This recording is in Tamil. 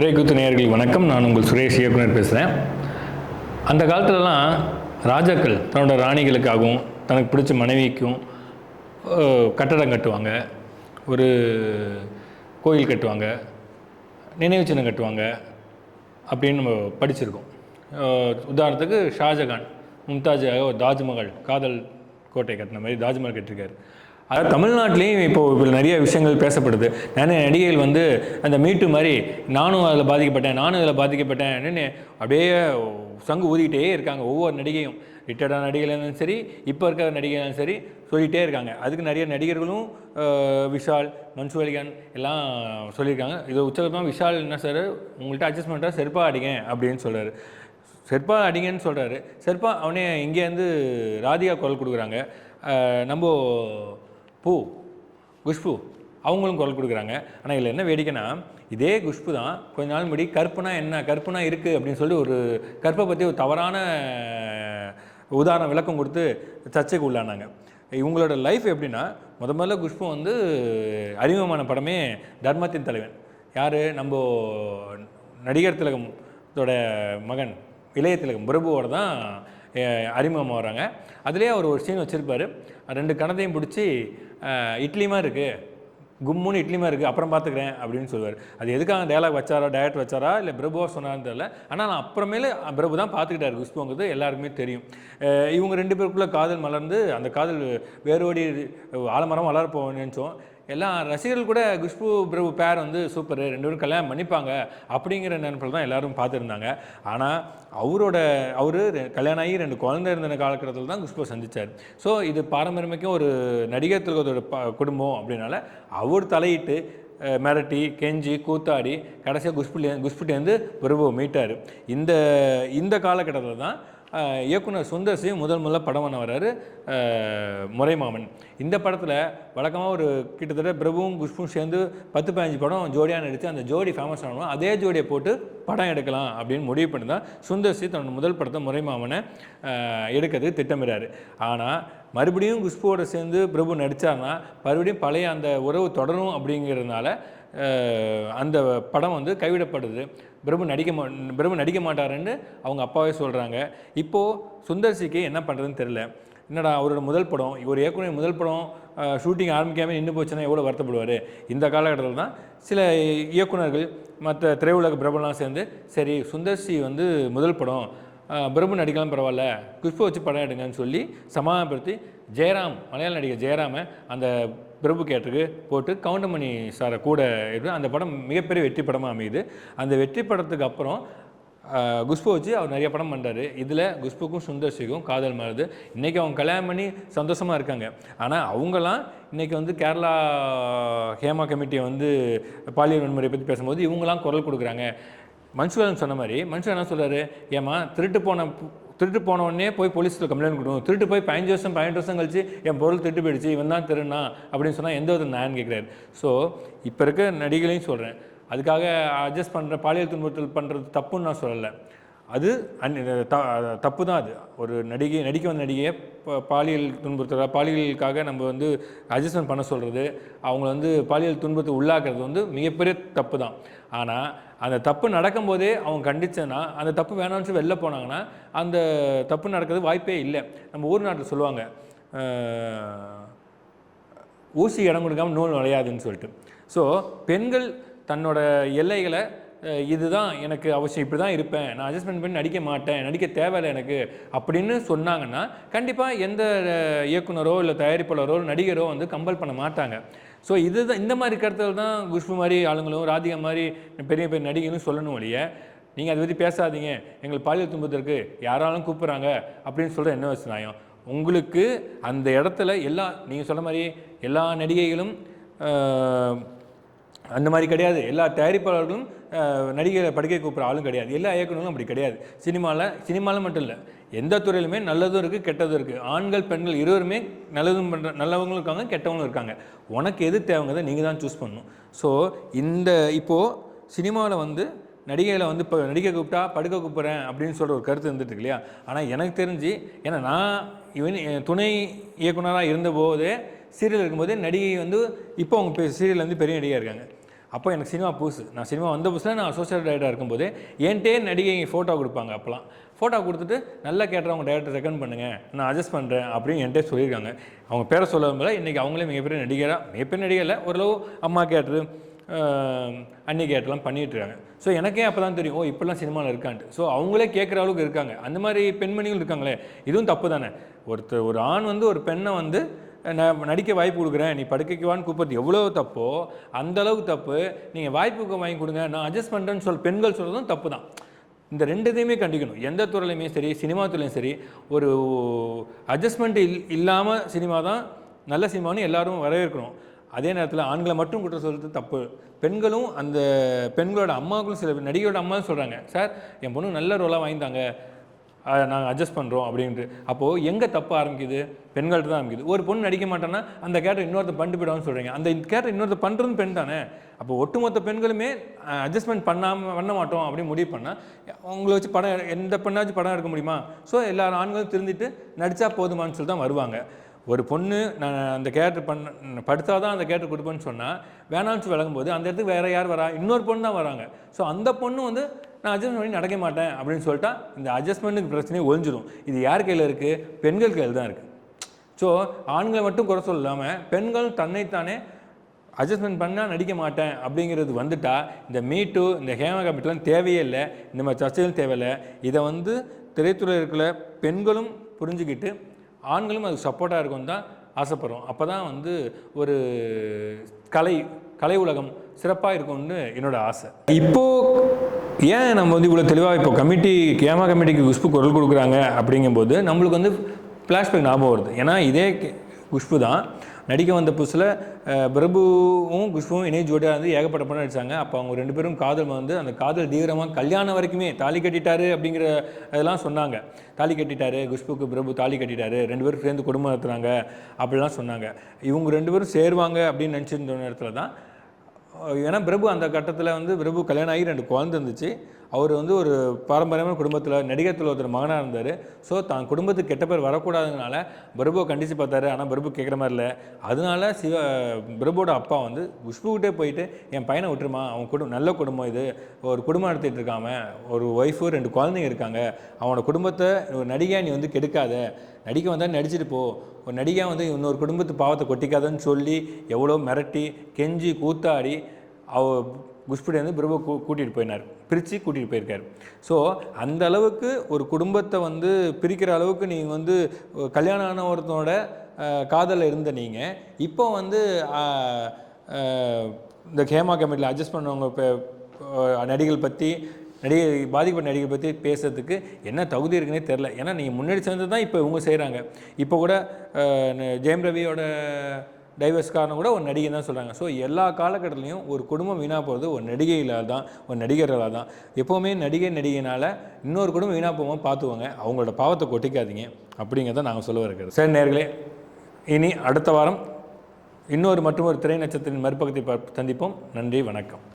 திரைக்குத்து நேயர்களுக்கு வணக்கம். நான் உங்கள் சுரேஷ் இயக்குனர் பேசுகிறேன். அந்த காலத்துலலாம் ராஜாக்கள் தன்னோட ராணிகளுக்காகவும் தனக்கு பிடிச்ச மனைவிக்கும் கட்டடம் கட்டுவாங்க, ஒரு கோயில் கட்டுவாங்க, நினைவு சின்னம் கட்டுவாங்க அப்படின்னு நம்ம படிச்சிருக்கோம். உதாரணத்துக்கு ஷாஜகான் மும்தாஜாக ஒரு தாஜ்மஹால் காதல் கோட்டை கட்டின மாதிரி தாஜ்மஹால் கட்டியிருக்காரு. அதாவது தமிழ்நாட்டிலையும் இப்போது நிறைய விஷயங்கள் பேசப்படுது. நிறைய நடிகைகள் வந்து அந்த மீட்டு மாதிரி நானும் அதில் பாதிக்கப்பட்டேன்னு அப்படியே சங்கு ஊதிக்கிட்டே இருக்காங்க. ஒவ்வொரு நடிகையும் ரிட்டையர்டான நடிகைகள் இருந்தாலும் சரி, இப்போ இருக்கிற நடிகைகளும் சரி சொல்லிகிட்டே இருக்காங்க. அதுக்கு நிறைய நடிகர்களும் விஷால், மன்சூர் அலிகான் எல்லாம் சொல்லியிருக்காங்க. இது உச்சகமாக விஷால் என்ன சார், உங்கள்கிட்ட அட்ஜஸ்ட் பண்ணுறா செருப்பா அடிங்க அப்படின்னு சொல்கிறாரு. செருப்பா அடிங்கன்னு சொல்கிறாரு. செருப்பா அவனே இங்கேருந்து ராதிகா குரல் கொடுக்குறாங்க. நம்ம குஷ்பு அவங்களும் குரல் கொடுக்குறாங்க. ஆனால் இதில் என்ன வேடிக்கைன்னா, இதே குஷ்பு தான் கொஞ்ச நாள் முன்னாடி கற்பனா இருக்குது அப்படின்னு சொல்லி ஒரு கற்பை பற்றி ஒரு தவறான உதாரணம் விளக்கம் கொடுத்து சர்ச்சைக்கு உள்ளானாங்க. இவங்களோட லைஃப் எப்படின்னா, முதல்ல குஷ்பு வந்து அறிமுகமான படமே தர்மத்தின் தலைவன். யார், நம்ம நடிகர் திலகத்தோட மகன் இளைய திலகம் பிரபுவோட தான் அறிமுகமாக வராங்க. அதுலேயே அவர் ஒரு சீன் வச்சுருப்பார். 2 கணத்தையும் பிடிச்சி இட்லிமா இருக்குது, கும்முன்னு இட்லிமா இருக்குது, அப்புறம் பார்த்துக்கிறேன் அப்படின்னு சொல்லுவார். அது எதுக்காக டயலாக் வச்சாரா, டேரக்டர் வச்சாரா இல்லை பிரபுவா சொன்னான்னு தெரியல. ஆனால் நான் அப்புறமேலே பிரபு தான் பார்த்துக்கிட்டார் குஷ்புங்கிறது எல்லாருக்குமே தெரியும். இவங்க 2 பேருக்குள்ளே காதல் மலர்ந்து அந்த காதல் வேரோடி ஆலமரம் வளரப்போன்னு நினச்சோம். எல்லாம் ரசிகர்கள் கூட குஷ்பு பிரபு பேர் வந்து சூப்பர், 2 பேரும் கல்யாணம் பண்ணிப்பாங்க அப்படிங்கிற நினைப்பில் தான் எல்லோரும் பார்த்துருந்தாங்க. ஆனால் அவர் கல்யாணம் ஆகி 2 குழந்தை இருந்த காலகட்டத்தில் தான் குஷ்பு சந்தித்தார். ஸோ இது பாரம்பரியமிக்க ஒரு நடிகர் திலகத்தோட குடும்பம் அப்படின்னால அவர் தலையிட்டு மிரட்டி கெஞ்சி கூத்தாடி கடைசியாக குஷ்புட்டேருந்து பிரபுவை மீட்டார். இந்த காலகட்டத்தில் தான் இயக்குனர் சுந்தர் சி முதல்ல படம் பண்ண வர்றாரு, முறைமாமன். இந்த படத்தில் வழக்கமாக ஒரு கிட்டத்தட்ட பிரபுவும் குஷ்பும் சேர்ந்து 10-15 படம் ஜோடியாக நடித்து அந்த ஜோடி ஃபேமஸ் ஆகணும், அதே ஜோடியை போட்டு படம் எடுக்கலாம் அப்படின்னு முடிவு பண்ணி தான் சுந்தர் சி தன்னோட முதல் படத்தை முறைமாமனை எடுக்கிறதுக்கு திட்டமிடுறாரு. ஆனால் மறுபடியும் குஷ்புவோட சேர்ந்து பிரபு நடித்தார்னா மறுபடியும் பழைய அந்த உறவு தொடரும் அப்படிங்கிறதுனால அந்த படம் வந்து கைவிடப்படுது. பிரபு நடிக்க மாட்டாருன்னு அவங்க அப்பாவே சொல்கிறாங்க. இப்போது சுந்தர் சிக்கு என்ன பண்ணுறதுன்னு தெரில. என்னடா அவரோட முதல் படம், இவர் இயக்குனர் முதல் படம் ஷூட்டிங் ஆரம்பிக்காமல் நின்று போச்சுன்னா எவ்வளோ வருத்தப்படுவார். இந்த காலகட்டத்தில் தான் சில இயக்குனர்கள் மற்ற திரையுலக பிரபலாம் சேர்ந்து சரி சுந்தர் சி வந்து முதல் படம் பிரபு நடிக்கலாம் பரவாயில்ல, குஷ்பு வச்சு படம் எடுங்கன்னு சொல்லி சமாதானப்படுத்தி ஜெயராம், மலையாள நடிகர் ஜெயராமை அந்த பிரபு கேட்டருக்கு போட்டு கவுண்டமணி சாரை கூட இருக்கு. அந்த படம் மிகப்பெரிய வெற்றி படமாக அமையுது. அந்த வெற்றி படத்துக்கு அப்புறம் குஷ்பு வச்சு அவர் நிறைய படம் பண்ணுறாரு. இதில் குஷ்புக்கும் சுந்தர் சிக்கும் காதல் மாறுது. இன்றைக்கி அவங்க கல்யாணம் பண்ணி சந்தோஷமாக இருக்காங்க. ஆனால் அவங்களாம் இன்றைக்கி வந்து கேரளா ஹேமா கமிட்டியை வந்து பாலியல் வன்முறையை பற்றி பேசும்போது இவங்களாம் குரல் கொடுக்குறாங்க. மன்சூர் சொன்ன மாதிரி மன்சூர் என்ன சொல்கிறாரு, ஏமா திருட்டு போனவொடனே போய் போலீஸில் கம்ப்ளைண்ட் கொடுக்கணும், திருட்டு போய் 15 வருஷம் கழிச்சு என் பொருள் திருட்டு போயிடுச்சு, இவன் தான் திருண்ணா அப்படின்னு சொன்னால் எந்த வித நான் கேட்குறாரு. ஸோ இப்போ இருக்க நடிகளையும் சொல்கிறேன், அதுக்காக அட்ஜஸ்ட் பண்ணுற பாலியல் துன்புறுத்தல் பண்ணுறது தப்புன்னு நான் சொல்லலை. அது தப்பு தான். அது ஒரு நடிக்க வந்த நடிகையை பாலியல் துன்புறுத்தல பாலியலுக்காக நம்ம வந்து அட்ஜஸ்ட்மெண்ட் பண்ண சொல்கிறது, அவங்கள வந்து பாலியல் துன்பத்தை உள்ளாக்குறது வந்து மிகப்பெரிய தப்பு தான். ஆனால் அந்த தப்பு நடக்கும்போதே அவங்க கண்டிச்சேன்னா, அந்த தப்பு வேணாம்னு வெளில போனாங்கன்னா அந்த தப்பு நடக்கிறது வாய்ப்பே இல்லை. நம்ம ஊர் நாட்டில் சொல்லுவாங்க, ஊசி இடம் கொடுக்காமல் நூல் நுழையாதுன்னு சொல்லிட்டு. ஸோ பெண்கள் தன்னோட எல்லைகளை இதுதான் எனக்கு அவசியம், இப்படி தான் இருப்பேன், நான் அட்ஜஸ்ட்மெண்ட் பண்ணி நடிக்க மாட்டேன், நடிக்க தேவையில்லை எனக்கு அப்படின்னு சொன்னாங்கன்னா கண்டிப்பாக எந்த இயக்குனரோ இல்லை தயாரிப்பாளரோ நடிகரோ வந்து கம்பல் பண்ண மாட்டாங்க. ஸோ இதுதான் இந்த மாதிரி கருத்தில் தான் குஷ்பு மாதிரி ஆளுங்களும் ராதிகா மாதிரி பெரிய பெரிய நடிகர்களும் சொல்லணும் இல்லையே. நீங்கள் அதை பற்றி பேசாதீங்க, எங்களுக்கு பாலியல் துன்பத்திற்கு யாராலும் கூப்பிட்றாங்க அப்படின்னு சொல்கிற என்ன வச்சு நியாயம்? உங்களுக்கு அந்த இடத்துல நீங்கள் சொல்ல மாதிரி எல்லா நடிகைகளும் அந்த மாதிரி கிடையாது, எல்லா தயாரிப்பாளர்களும் நடிகரை படிக்க கூப்பிட்ற ஆளும் கிடையாது, எல்லா இயக்குனர்களும் அப்படி கிடையாது. சினிமாவில் மட்டும் இல்லை, எந்த துறையிலுமே நல்லதும் இருக்குது கெட்டதும் இருக்குது. ஆண்கள் பெண்கள் இருவருமே நல்லவங்களும் இருக்காங்க கெட்டவங்களும் இருக்காங்க. உனக்கு எது தேவைங்கிறத நீங்கள் தான் சூஸ் பண்ணணும். ஸோ இப்போது சினிமாவில் வந்து நடிகைகளை வந்து இப்போ நடிக்க கூப்பிட்டா படுக்க கூப்பிட்றேன் அப்படின்னு சொல்கிற ஒரு கருத்து இருந்துட்டு இல்லையா. ஆனால் எனக்கு தெரிஞ்சு, ஏன்னா நான் துணை இயக்குனராக இருந்தபோதே சீரியல் இருக்கும்போதே நடிகை வந்து இப்போ அவங்க சீரியல் வந்து பெரிய நடிகையாக இருக்காங்க. அப்போ எனக்கு சினிமா புதுசு. நான் சினிமா வந்த புதுசில் நான் அசோசியேட் டைரக்டராக இருக்கும்போது என்கிட்டே நடிகை ஃபோட்டோ கொடுப்பாங்க. அப்போலாம் ஃபோட்டோ கொடுத்துட்டு நல்லா கேட்டுறவங்க டேரக்டர் ரெக்கமெண்ட் பண்ணுங்கள், நான் அட்ஜஸ்ட் பண்ணுறேன் அப்படின்னு என்கிட்ட சொல்லியிருக்காங்க. அவங்க பேரை சொல்லும்போது இன்றைக்கி அவங்களே மிகப்பெரிய நடிகர் இல்லை, ஓரளவு அம்மா கேட்டரு அன்னி கேட்டெல்லாம் பண்ணிகிட்ருக்காங்க. ஸோ எனக்கே அப்போ தான் தெரியும், இப்போல்லாம் சினிமாவில் இருக்கான்ட்டு. ஸோ அவங்களே கேட்குற அளவுக்கு இருக்காங்க. அந்த மாதிரி பெண்மணிகள் இருக்காங்களே, இதுவும் தப்பு தானே. ஒரு ஆண் வந்து ஒரு பெண்ணை வந்து நான் நடிக்க வாய்ப்பு கொடுக்குறேன், நீ படுக்கைக்குவான்னு கூப்பிட்றது எவ்வளோ தப்போ அந்தளவுக்கு தப்பு. நீங்கள் வாய்ப்புக்கு வாங்கி கொடுங்க, நான் அட்ஜஸ்ட் பண்ணுறேன்னு பெண்கள் சொல்கிறதும் தப்பு தான். இந்த ரெண்டுத்தையுமே கண்டிக்கணும். எந்த துறையிலையுமே சரி, சினிமா துறையிலையும் சரி, ஒரு அட்ஜஸ்ட்மெண்ட் இல்லாமல் சினிமா தான் நல்ல சினிமான்னு எல்லோரும் வரவேற்கணும். அதே நேரத்தில் ஆண்களை மட்டும் குற்றம் சொல்கிறது தப்பு. பெண்களும் அந்த பெண்களோட அம்மாவுக்கும் சில நடிகையோட அம்மாவும் சொல்கிறாங்க, சார் என் பொண்ணு நல்ல ரோலாக வாங்கிட்டாங்க, நாங்கள் அட்ஜஸ்ட் பண்ணுறோம் அப்படின்ட்டு. அப்போது எங்கே தப்பு ஆரம்பிக்குது? பெண்கள்கிட்ட தான் ஆரம்பிக்குது. ஒரு பொண்ணு நடிக்க மாட்டேன்னா அந்த கேரக்டர் இன்னொருத்த பண்ணிட்டு போயிடான்னு சொல்கிறீங்க. அந்த கேரக்டர் இன்னொருத்த பண்ணுறதும் பெண் தானே. அப்போ ஒட்டுமொத்த பெண்களுமே அட்ஜஸ்ட்மெண்ட் பண்ண மாட்டோம் அப்படின்னு முடிவு பண்ணால் அவங்கள வச்சு படம் எந்த பெண்ணாச்சும் படம் எடுக்க முடியுமா? ஸோ எல்லாரும் ஆண்களும் திருந்திட்டு நடித்தா போதுமானு சொல்லி தான் வருவாங்க. ஒரு பொண்ணு நான் அந்த கேரக்டர் படுத்தா தான் அந்த கேரக்டர் கொடுப்பேன்னு சொன்னால் வேணான்னு விளங்கும்போது அந்த இடத்துக்கு வேறு யார் வரா? இன்னொரு பொண்ணு தான் வராங்க. ஸோ அந்த பொண்ணு வந்து நான் அட்ஜஸ்ட் பண்ணி நடக்க மாட்டேன் அப்படின்னு சொல்லிட்டா இந்த அட்ஜஸ்ட்மெண்ட்டுக்கு பிரச்சனையே ஒழிஞ்சிடும். இது யார் கையில் இருக்குது? பெண்கள் கையில் தான் இருக்குது. ஸோ ஆண்களை மட்டும் குறை சொல்லாமல் பெண்கள் தன்னைத்தானே அட்ஜஸ்ட்மெண்ட் பண்ணால் நடிக்க மாட்டேன் அப்படிங்கிறது வந்துட்டா இந்த மீட்டு இந்த ஹேமா கமிட்டிலாம் தேவையே இல்லை. இந்த மாதிரி சர்ச்சைகள் தேவையில்லை. இதை வந்து திரைத்துறையில் இருக்கிற பெண்களும் புரிஞ்சுக்கிட்டு ஆண்களும் அதுக்கு சப்போர்ட்டாக இருக்கும்னு தான் ஆசைப்படுறோம். அப்போ தான் வந்து ஒரு கலை உலகம் சிறப்பாக இருக்கும்னு என்னோடய ஆசை. இப்போது ஏன் நம்ம வந்து இவ்வளோ தெளிவாக இப்போ ஹேமா கமிட்டிக்கு குஷ்பு குரல் கொடுக்குறாங்க அப்படிங்கும்போது நம்மளுக்கு வந்து ஃப்ளாஷ்பேக் ஞாபகம் வருது. ஏன்னா இதே குஷ்பு தான் நடிக்க வந்த புதுசில் பிரபுவும் குஷ்புவும் இணை ஜோடியாக வந்து ஏகப்பட்ட படம் நடித்தாங்க. அப்போ அவங்க ரெண்டு பேரும் காதல் வந்து அந்த காதல் தீவிரமாக கல்யாணம் வரைக்குமே தாலி கட்டிட்டாரு அப்படிங்கிற அதெல்லாம் சொன்னாங்க. தாலி கட்டிட்டாரு, குஷ்புக்கு பிரபு தாலி கட்டிட்டாரு, ரெண்டு பேரும் சேர்ந்து குடும்பம் நடத்துகிறாங்க அப்படிலாம் சொன்னாங்க. இவங்க ரெண்டு பேரும் சேருவாங்க அப்படின்னு நினச்சிருந்த நேரத்தில் தான், ஏன்னா பிரபு அந்த கட்டத்தில் வந்து பிரபு கல்யாணம் ஆகி 2 குழந்தை இருந்துச்சு. அவர் வந்து ஒரு பாரம்பரியமான குடும்பத்தில் நடிகத்தில் ஒருத்தர் மகனாக இருந்தார். ஸோ தான் குடும்பத்துக்கு கெட்ட பேர் வரக்கூடாதுனால பிரபுவை கண்டித்து பார்த்தாரு. ஆனால் பிரபு கேட்குற மாதிரி இல்லை. அதனால பிரபுவோட அப்பா வந்து குஷ்புக்கிட்டே போயிட்டு என் பையனை விட்டுருமா, அவன் நல்ல குடும்பம், இது ஒரு குடும்பம் நடத்திட்டு இருக்காம, ஒரு ஒய்ஃபு 2 குழந்தைங்க இருக்காங்க, அவனோட குடும்பத்தை ஒரு நடிகையாக நீ வந்து கெடுக்காத, நடிக்க வந்தால் நடிச்சுட்டு போ, ஒரு நடிகையாக வந்து இன்னொரு குடும்பத்து பாவத்தை கொட்டிக்காதன்னு சொல்லி எவ்வளோ மிரட்டி கெஞ்சி கூத்தாடி குஷ்புடி வந்து பிரபு கூட்டிகிட்டு போயினார், பிரித்து கூட்டிகிட்டு போயிருக்காரு. ஸோ அந்த அளவுக்கு ஒரு குடும்பத்தை வந்து பிரிக்கிற அளவுக்கு நீங்கள் வந்து கல்யாணம் ஆன ஒருத்தனோட காதலில் இருந்த நீங்கள் இப்போ வந்து இந்த ஹேமா கமிட்டியில் அட்ஜஸ்ட் பண்ணவங்க நடிகள் பற்றி பாதிக்கப்பட்ட நடிகை பற்றி பேசுறதுக்கு என்ன தகுதி இருக்குன்னே தெரில. ஏன்னா நீங்கள் முன்னாடி சேர்ந்து தான் இப்போ இவங்க செய்கிறாங்க. இப்போ கூட ஜெயம் ரவியோட டைவர்ஸ் காரணம் கூட ஒரு நடிகை தான் சொல்கிறாங்க. ஸோ எல்லா காலகட்டத்துலையும் ஒரு குடும்பம் வீணாக போகிறது ஒரு நடிகைகளால் தான், ஒரு நடிகர்களால் தான். எப்போவுமே நடிகைனால் இன்னொரு குடும்பம் வீணாக போகாமல் பார்த்துவாங்க, அவங்களோட பாவத்தை கொட்டிக்காதீங்க அப்படிங்கிறத நாங்கள் சொல்ல இருக்கிறது. சரி நேர்களே, இனி அடுத்த வாரம் இன்னொரு மற்றும் ஒரு திரை நட்சத்திரத்தின் மறுபக்கத்தை சந்திப்போம். நன்றி, வணக்கம்.